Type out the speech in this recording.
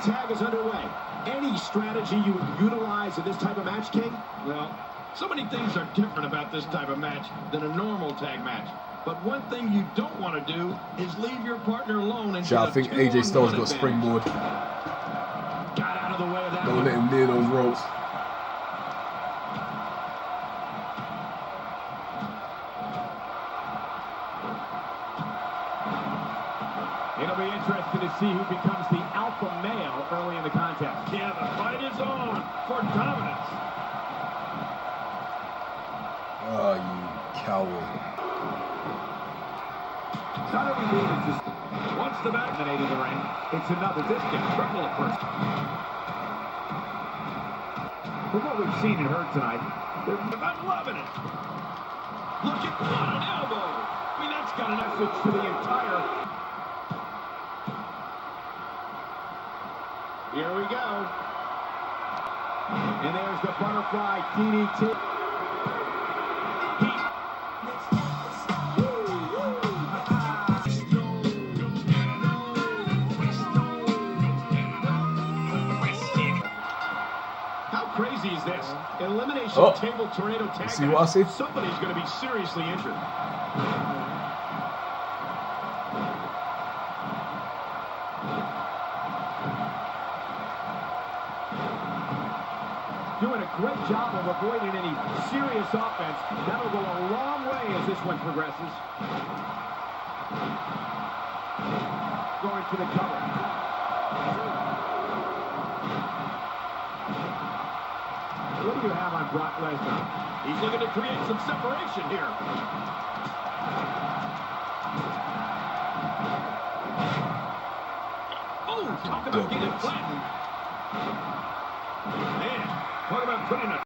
Tag is underway. Any strategy you would utilize in this type of match, King? Well, so many things are different about this type of match than a normal tag match. But one thing you don't want to do is leave your partner alone. And I think AJ Styles got springboard. Got out of the way of that. Don't let him near those ropes. It'll be interesting to see who becomes the alpha male early in the contest. Yeah, the fight is on for dominance. Oh, you coward. Not every move is just Once the back dominating the ring. It's another discount. triple at first. From what we've seen and heard tonight, I'm loving it. Look at what an elbow. I mean, that's got an message to the entire. Here we go. And there's the butterfly DDT. How crazy is this? Elimination table tornado tag. See what I see? Somebody's going to be seriously injured. Doing a great job of avoiding any serious offense. That'll go a long way as this one progresses. Going for the cover. What do you have on Brock Lesnar? He's looking to create some separation here. Oh, talk about getting flattened. Man, talk about putting a